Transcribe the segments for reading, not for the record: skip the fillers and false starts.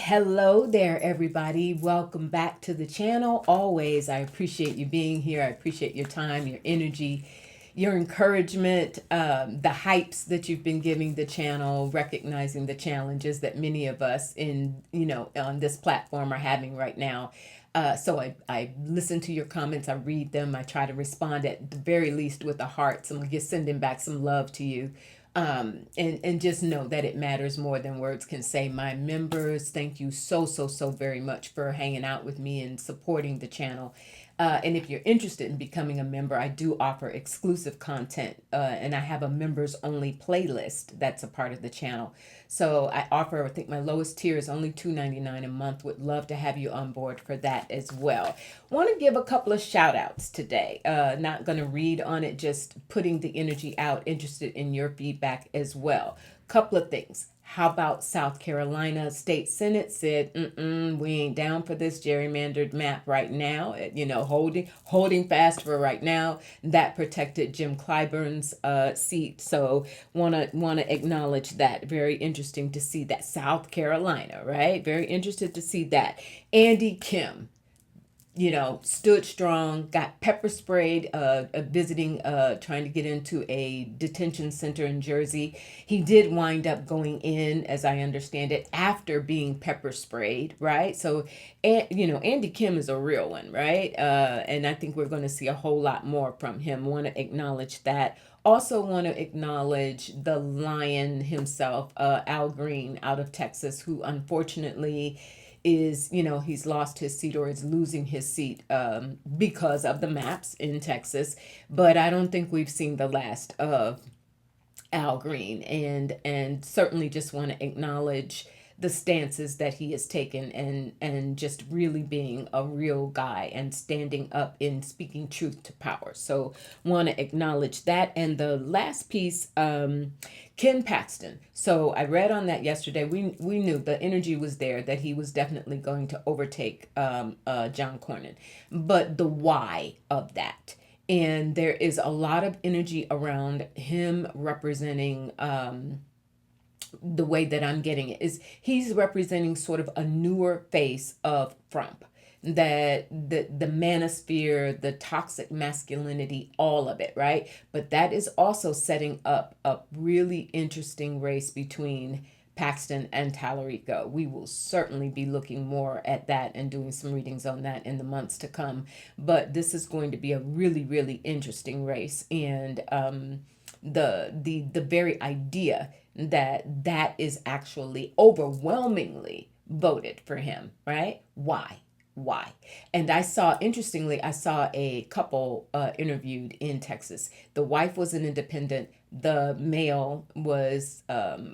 Hello there, everybody. Welcome back to the channel. Always, I appreciate you being here. I appreciate your time, your energy, your encouragement, the hypes that you've been giving the channel, recognizing the challenges that many of us on this platform are having right now. So I listen to your comments, I read them, I try to respond at the very least with a heart. So I'm just sending back some love to you. And just know that it matters more than words can say. My members, thank you so very much for hanging out with me and supporting the channel. And if you're interested in becoming a member, I do offer exclusive content, and I have a members only playlist that's a part of the channel. So I offer, I think my lowest tier is only $2.99 a month. Would love to have you on board for that as well. Want to give a couple of shout outs today. Not going to read on it, just putting the energy out, interested in your feedback as well. Couple of things. How about South Carolina State Senate said, we ain't down for this gerrymandered map right now. Holding fast for right now. That protected Jim Clyburn's seat. So wanna acknowledge that. Very interesting to see that. South Carolina, right? Very interested to see that. Andy Kim, stood strong, got pepper sprayed, visiting, trying to get into a detention center in Jersey. He did wind up going in, as I understand it, after being pepper sprayed, right? So, Andy Kim is a real one, right? And I think we're going to see a whole lot more from him. Want to acknowledge that. Also want to acknowledge the lion himself, Al Green out of Texas, who unfortunately is, he's lost his seat or is losing his seat because of the maps in Texas. But I don't think we've seen the last of Al Green, and certainly just want to acknowledge the stances that he has taken, and just really being a real guy and standing up and speaking truth to power. So want to acknowledge that. And the last piece, Ken Paxton. So I read on that yesterday. We knew the energy was there, that he was definitely going to overtake John Cornyn, but the why of that. And there is a lot of energy around him representing, the way that I'm getting it is he's representing sort of a newer face of Trump. That the manosphere, the toxic masculinity, all of it, right? But that is also setting up a really interesting race between Paxton and Tallarico. We will certainly be looking more at that and doing some readings on that in the months to come. But this is going to be a really interesting race, and the very idea that is actually overwhelmingly voted for him, right? Why? And interestingly, I saw a couple interviewed in Texas. The wife was an independent. The male was,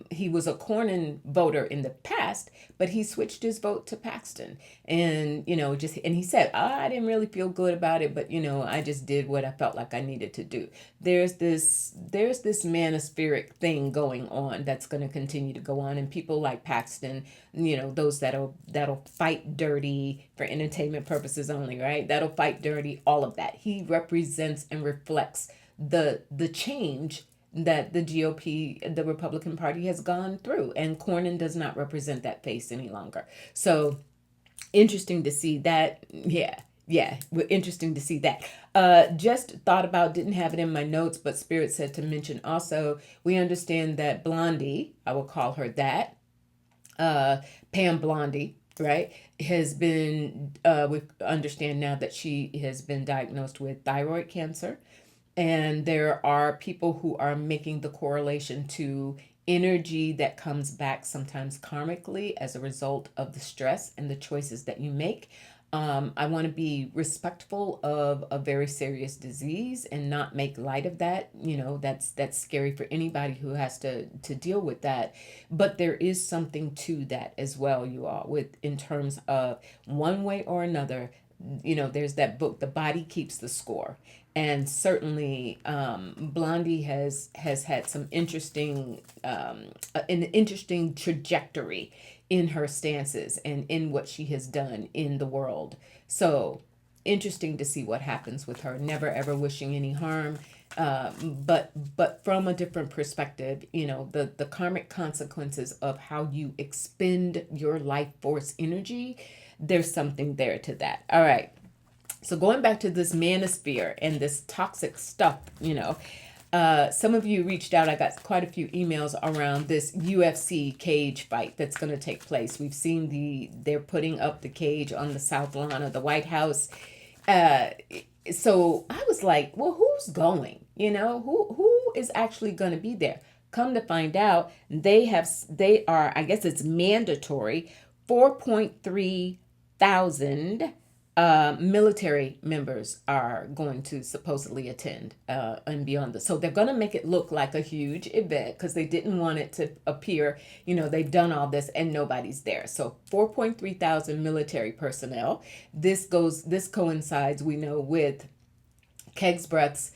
he was a Cornyn voter in the past, but he switched his vote to Paxton. And, and he said, I didn't really feel good about it, but, I just did what I felt like I needed to do. There's this manospheric thing going on that's going to continue to go on. And people like Paxton, those that'll fight dirty for entertainment purposes only, right? That'll fight dirty, all of that. He represents and reflects the change that the GOP, the Republican Party, has gone through. And Cornyn does not represent that face any longer. So interesting to see that. Yeah, interesting to see that. Just thought about, didn't have it in my notes, but Spirit said to mention also, we understand that Blondie, I will call her that, Pam Blondie, right, has been, we understand now that she has been diagnosed with thyroid cancer. And there are people who are making the correlation to energy that comes back sometimes karmically as a result of the stress and the choices that you make. I want to be respectful of a very serious disease and not make light of that. That's scary for anybody who has to deal with that. But there is something to that as well, you all, in terms of one way or another. There's that book, The Body Keeps the Score. And certainly, Blondie has had some interesting, an interesting trajectory in her stances and in what she has done in the world. So interesting to see what happens with her. Never ever wishing any harm. But from a different perspective, the karmic consequences of how you expend your life force energy, there's something there to that. All right. So going back to this manosphere and this toxic stuff, some of you reached out. I got quite a few emails around this UFC cage fight that's going to take place. We've seen they're putting up the cage on the south lawn of the White House. So I was like, well, who's going? Who is actually going to be there? Come to find out, they are, I guess it's mandatory, 4.3 thousand military members are going to supposedly attend and beyond this. So they're going to make it look like a huge event because they didn't want it to appear, they've done all this and nobody's there. So 4.3 thousand military personnel. This coincides, we know, with Kegsbrett's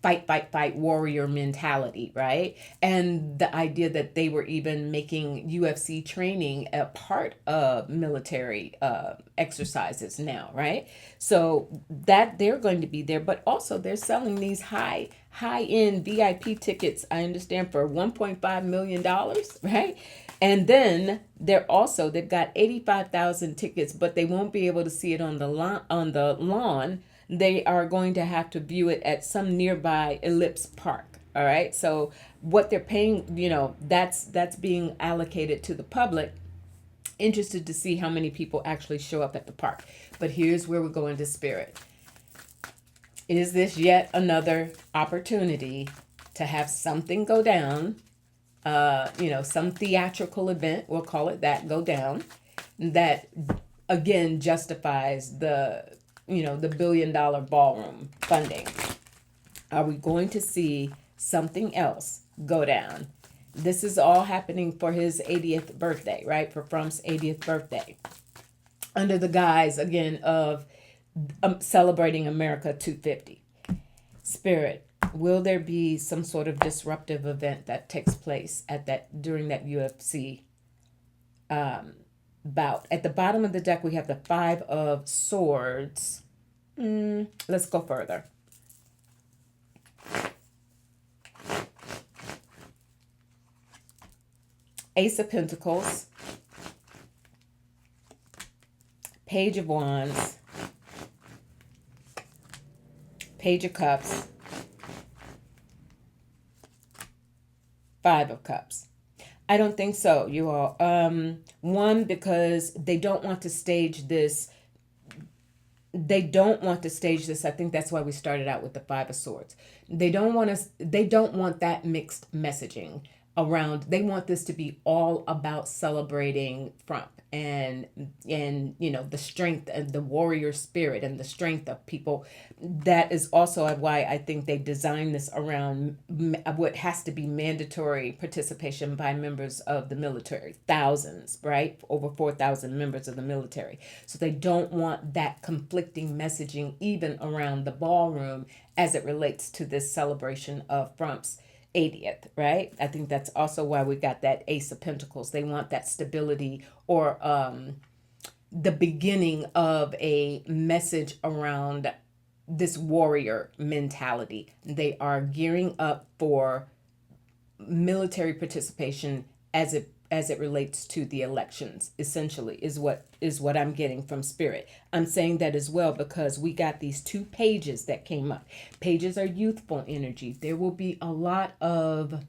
fight, warrior mentality, right? And the idea that they were even making UFC training a part of military exercises now, right? So that they're going to be there, but also they're selling these high-end VIP tickets, I understand, for $1.5 million, right? And then they've got 85,000 tickets, but they won't be able to see it on the lawn. They are going to have to view it at some nearby ellipse park. All right. So what they're paying, that's being allocated to the public. Interested to see how many people actually show up at the park. But here's where we're going to Spirit. Is this yet another opportunity to have something go down? Some theatrical event, we'll call it that, go down, that again justifies the $1 billion ballroom funding. Are we going to see something else go down? This is all happening for his 80th birthday, right? For Trump's 80th birthday. Under the guise, again, of celebrating America 250. Spirit, will there be some sort of disruptive event that takes place during that UFC bout? At the bottom of the deck, we have the 5 of Swords. Let's go further. Ace of Pentacles, Page of Wands, Page of Cups, 5 of Cups. I don't think so, you all. One, because they don't want to stage this. I think that's why we started out with the 5 of Swords. They don't want that mixed messaging around. They want this to be all about celebrating Trump and the strength and the warrior spirit and the strength of people. That is also why I think they designed this around what has to be mandatory participation by members of the military. Thousands, right? Over 4,000 members of the military. So they don't want that conflicting messaging even around the ballroom as it relates to this celebration of Trump's 80th, right? I think that's also why we got that Ace of Pentacles. They want that stability or the beginning of a message around this warrior mentality. They are gearing up for military participation as it relates to the elections, essentially, is what I'm getting from Spirit. I'm saying that as well because we got these 2 pages that came up. Pages are youthful energy. There will be a lot of,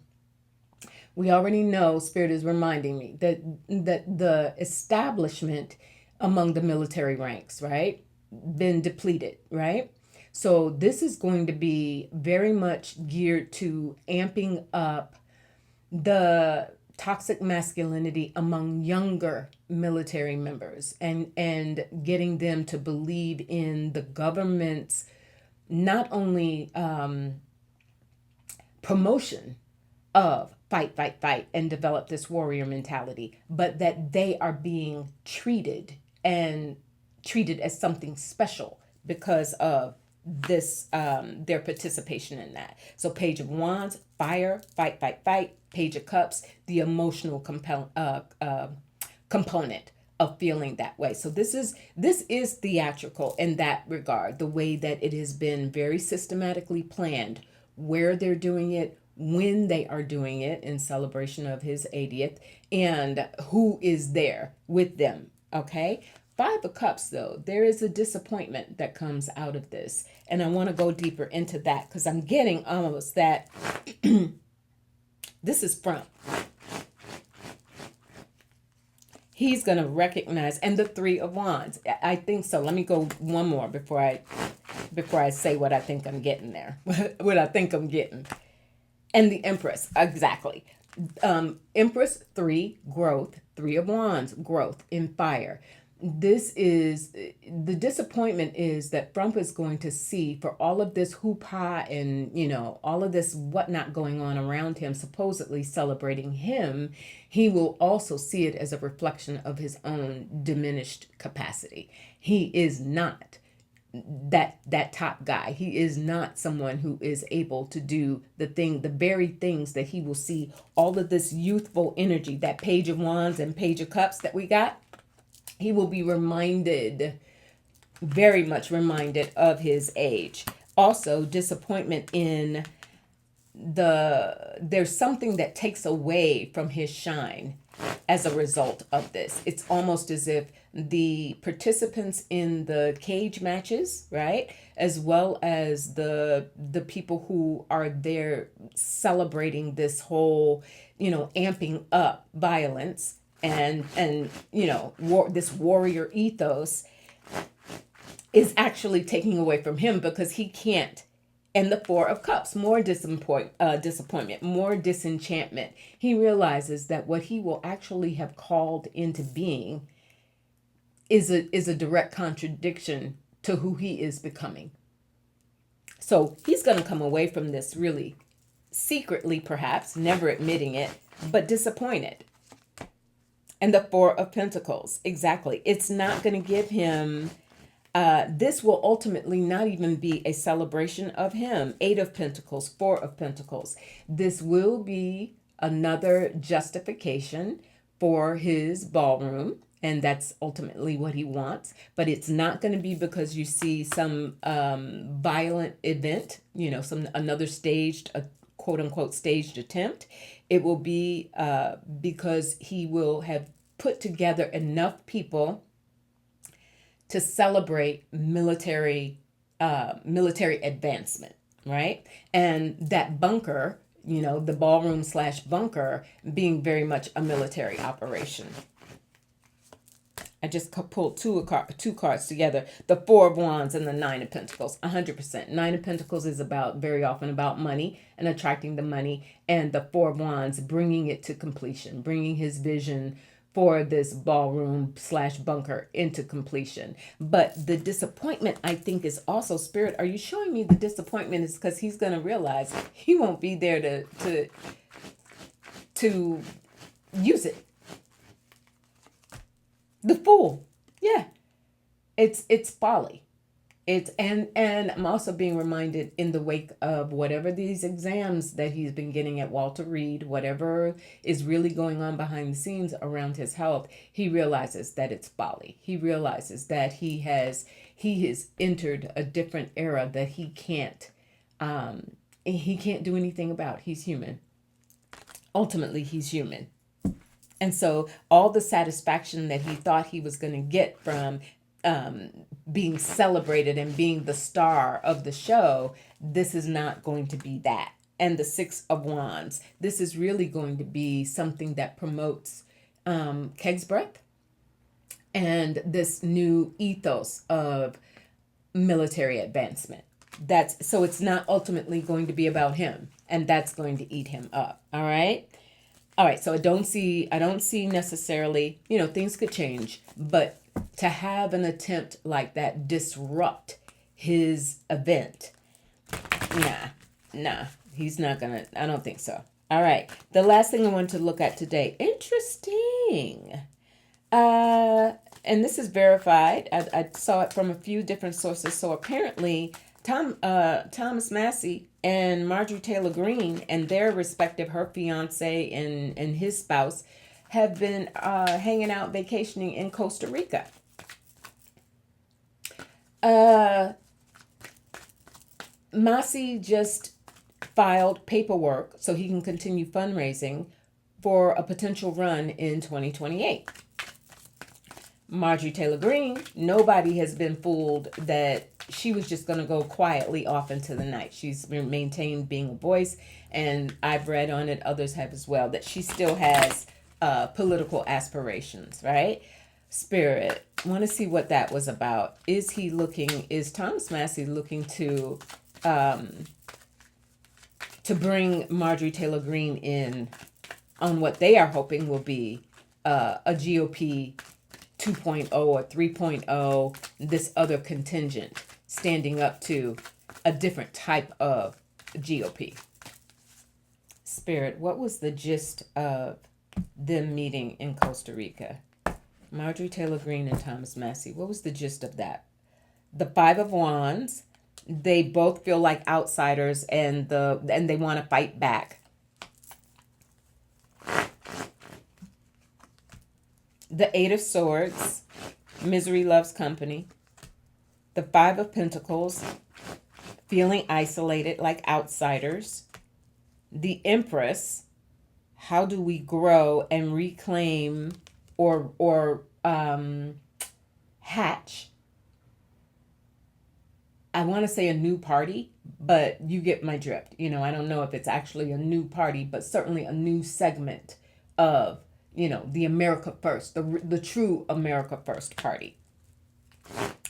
we already know, Spirit is reminding me that the establishment among the military ranks, right, been depleted, right? So this is going to be very much geared to amping up the toxic masculinity among younger military members and getting them to believe in the government's not only promotion of fight and develop this warrior mentality, but that they are being treated as something special because of this their participation in that. So Page of Wands, fire, fight. Page of Cups, the emotional component of feeling that way. So this is theatrical in that regard, the way that it has been very systematically planned, where they're doing it, when they are doing it in celebration of his 80th, and who is there with them. Okay. Five of Cups, though, there is a disappointment that comes out of this. And I want to go deeper into that because I'm getting almost that this is from. He's going to recognize, and the Three of Wands. I think so. Let me go one more before I say what I think I'm getting there. What I think I'm getting. And the Empress, exactly. Empress, 3, growth. Three of Wands, growth in fire. This is the disappointment is that Trump is going to see for all of this hoopah and, all of this whatnot going on around him, supposedly celebrating him. He will also see it as a reflection of his own diminished capacity. He is not that top guy. He is not someone who is able to do the very things that he will see all of this youthful energy, that Page of Wands and Page of Cups that we got. He will be reminded, very much reminded of his age. Also, disappointment in there's something that takes away from his shine as a result of this. It's almost as if the participants in the cage matches, right, as well as the people who are there celebrating this whole, amping up violence and this warrior ethos is actually taking away from him because he can't. And the Four of Cups, more disappointment, more disenchantment. He realizes that what he will actually have called into being is a direct contradiction to who he is becoming. So he's going to come away from this really secretly, perhaps, never admitting it, but disappointed. And the Four of Pentacles, exactly. It's not going to give him, this will ultimately not even be a celebration of him. Eight of Pentacles, Four of Pentacles. This will be another justification for his ballroom. And that's ultimately what he wants. But it's not going to be because you see some violent event, another staged, quote unquote, staged attempt. It will be because he will have put together enough people to celebrate military advancement, right? And that bunker, the ballroom / bunker being very much a military operation. I just pulled two cards together, the Four of Wands and the Nine of Pentacles, 100%. Nine of Pentacles is very often about money and attracting the money, and the Four of Wands bringing it to completion, bringing his vision for this ballroom / bunker into completion. But the disappointment, I think, is also, Spirit, are you showing me the disappointment is because he's going to realize he won't be there to use it. The Fool. Yeah. It's folly. And I'm also being reminded in the wake of whatever these exams that he's been getting at Walter Reed, whatever is really going on behind the scenes around his health, he realizes that it's folly. He realizes that he has entered a different era that he can't do anything about. He's human. Ultimately, he's human. And so all the satisfaction that he thought he was going to get from being celebrated and being the star of the show, this is not going to be that. And the Six of Wands, this is really going to be something that promotes Keg's breath and this new ethos of military advancement. So it's not ultimately going to be about him, and that's going to eat him up. All right. So I don't see necessarily, things could change, but to have an attempt like that disrupt his event, nah, he's not gonna, I don't think so. All right. The last thing I want to look at today, interesting. And this is verified. I saw it from a few different sources. So apparently Thomas Massie and Marjorie Taylor Greene and their respective, her fiance and his spouse, have been hanging out vacationing in Costa Rica. Massie just filed paperwork so he can continue fundraising for a potential run in 2028. Marjorie Taylor Greene, nobody has been fooled that she was just going to go quietly off into the night. She's maintained being a voice, and I've read on it, others have as well, that she still has political aspirations, right? Spirit, want to see what that was about. Is Thomas Massie looking to bring Marjorie Taylor Greene in on what they are hoping will be a GOP 2.0 or 3.0, this other contingent standing up to a different type of GOP? Spirit, what was the gist of them meeting in Costa Rica? Marjorie Taylor Greene and Thomas Massie, what was the gist of that? The Five of Wands, they both feel like outsiders and they want to fight back. The Eight of Swords, misery loves company. The Five of Pentacles, feeling isolated like outsiders. The Empress, how do we grow and reclaim or hatch? I want to say a new party, but you get my drift. I don't know if it's actually a new party, but certainly a new segment of the America First, the true America First party.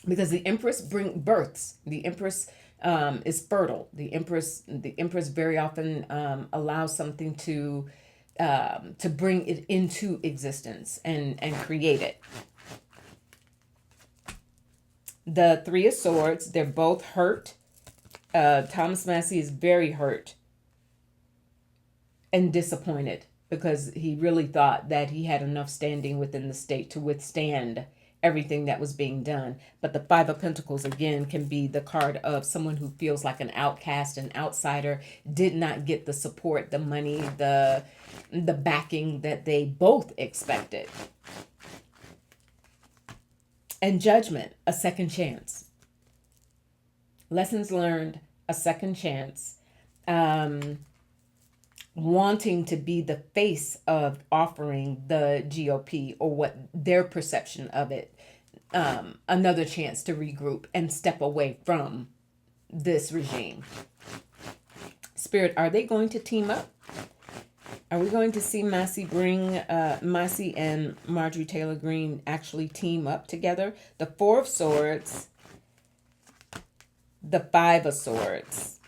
Because the Empress births. The Empress is fertile. The Empress very often allows something to bring it into existence and create it. The Three of Swords, they're both hurt. Thomas Massie is very hurt and disappointed, because he really thought that he had enough standing within the state to withstand everything that was being done. But the Five of Pentacles, again, can be the card of someone who feels like an outcast, an outsider, did not get the support, the money, the backing that they both expected. And Judgment, a second chance. Lessons learned, a second chance. Wanting to be the face of offering the GOP, or what their perception of it, another chance to regroup and step away from this regime. Spirit, are they going to team up? Are we going to see Massie and Marjorie Taylor Greene actually team up together? The Four of Swords, the Five of Swords,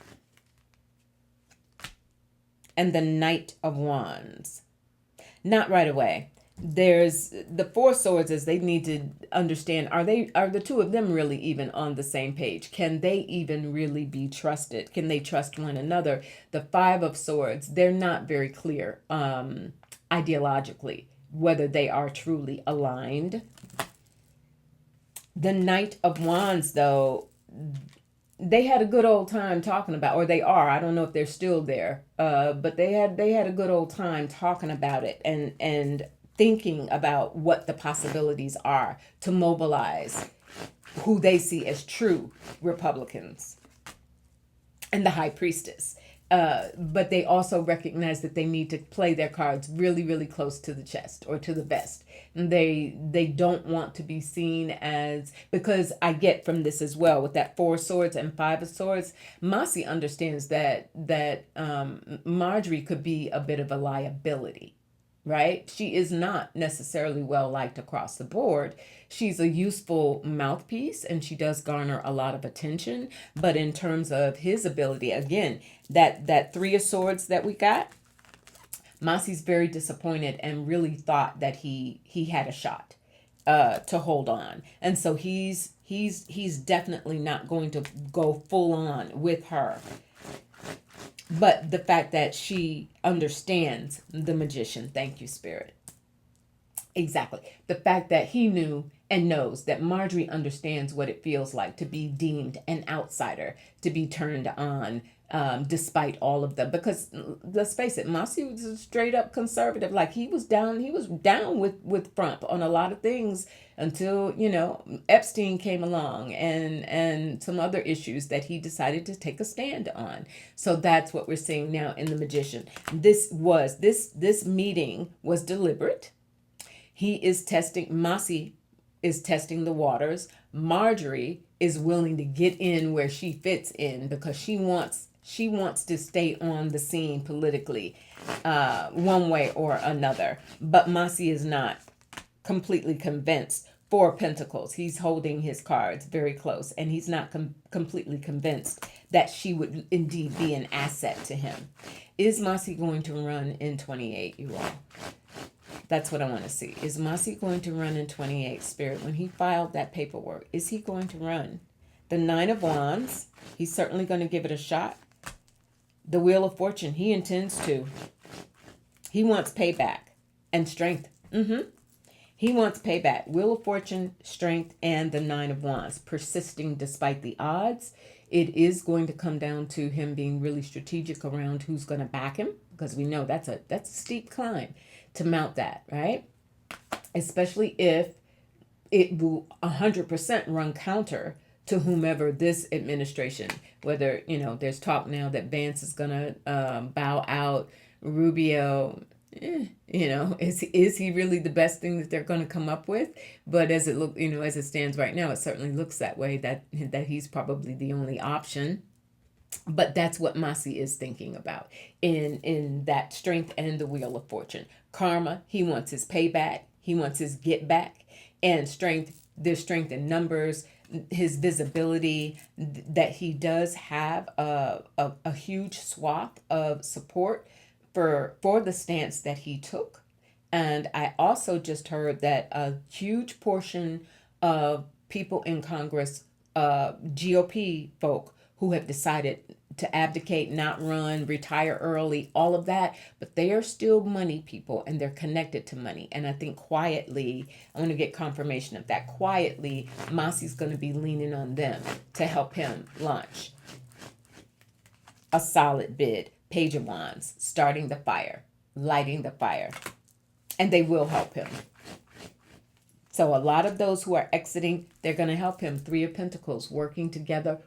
and the Knight of Wands. Not right away. There's the Four Swords, as they need to understand, are the two of them really even on the same page? Can they even really be trusted? Can they trust one another? The Five of Swords, they're not very clear ideologically whether they are truly aligned. The Knight of Wands, though, they had a good old time talking about, or they are, I don't know if they're still there, but they had a good old time talking about it and thinking about what the possibilities are to mobilize who they see as true Republicans and the High Priestess. But they also recognize that they need to play their cards really, really close to the chest or to the vest. And they don't want to be seen as, because I get from this as well with that Four of Swords and Five of Swords, Massie understands that Marjorie could be a bit of a liability, right? She is not necessarily well liked across the board. She's a useful mouthpiece and she does garner a lot of attention. But in terms of his ability, again, that Three of Swords that we got, Massie's very disappointed and really thought that he had a shot to hold on. And so he's definitely not going to go full on with her. But the fact that she understands the magician, thank you, Spirit. Exactly. The fact that he knew and knows that Marjorie understands what it feels like to be deemed an outsider, to be turned on, despite all of them. Because let's face it, Massie was a straight up conservative. Like he was down with Trump on a lot of things until Epstein came along and some other issues that he decided to take a stand on. So that's what we're seeing now in The Magician. This meeting was deliberate. Massie is testing the waters. Marjorie is willing to get in where she fits in because she wants to stay on the scene politically, one way or another. But Massie is not completely convinced. Four of Pentacles. He's holding his cards very close, and he's not completely convinced that she would indeed be an asset to him. Is Massie going to run in 28, you all? That's what I want to see. Is Massie going to run in 28, Spirit? When he filed that paperwork, is he going to run? The Nine of Wands, he's certainly going to give it a shot. The Wheel of Fortune, he intends to. He wants payback and strength. He wants payback. Wheel of Fortune, strength, and the Nine of Wands. Persisting despite the odds. It is going to come down to him being really strategic around who's going to back him, because we know that's a steep climb to mount that, right? Especially if it will 100% run counter to whomever this administration, whether, there's talk now that Vance is going to bow out, Rubio, is he really the best thing that they're going to come up with? But as it stands right now, it certainly looks that way, that he's probably the only option. But that's what Massie is thinking about in that strength and the Wheel of Fortune. Karma, he wants his payback. He wants his get back. And strength, there's strength in numbers, his visibility, that he does have a huge swath of support for the stance that he took. And I also just heard that a huge portion of people in Congress, GOP folk, who have decided to abdicate, not run, retire early, all of that, but they are still money people and they're connected to money. And I think quietly, I want to get confirmation of that. Quietly, Massie's going to be leaning on them to help him launch a solid bid. Page of Wands, starting the fire, lighting the fire, and they will help him. So a lot of those who are exiting, they're going to help him. Three of Pentacles, working together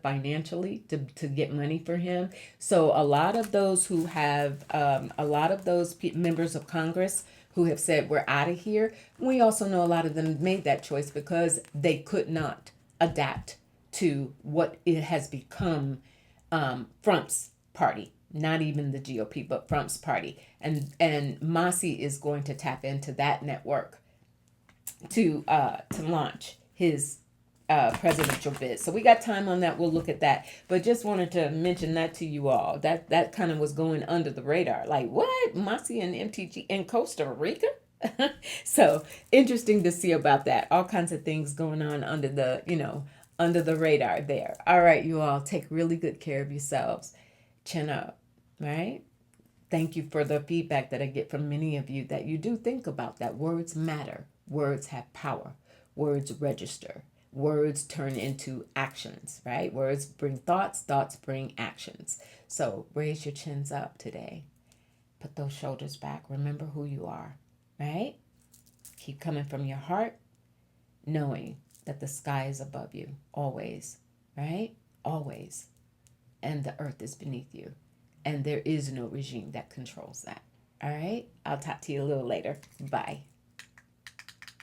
financially to get money for him. So a lot of those who have, members of Congress who have said, we're out of here. We also know a lot of them made that choice because they could not adapt to what it has become, Trump's party. Not even the GOP, but Trump's party. And Massie is going to tap into that network to launch his presidential bid. So we got time on that. We'll look at that. But just wanted to mention that to you all. That kind of was going under the radar. Like, what? Massie and MTG in Costa Rica? So interesting to see about that. All kinds of things going on under the radar there. All right, you all, take really good care of yourselves. Chin up, right? Thank you for the feedback that I get from many of you, that you do think about that. Words matter. Words have power. Words register. Words turn into actions, right? Words bring thoughts. Thoughts bring actions. So raise your chins up today. Put those shoulders back. Remember who you are, right? Keep coming from your heart, knowing that the sky is above you, always, right? Always. And the earth is beneath you. And there is no regime that controls that. All right? I'll talk to you a little later. Bye.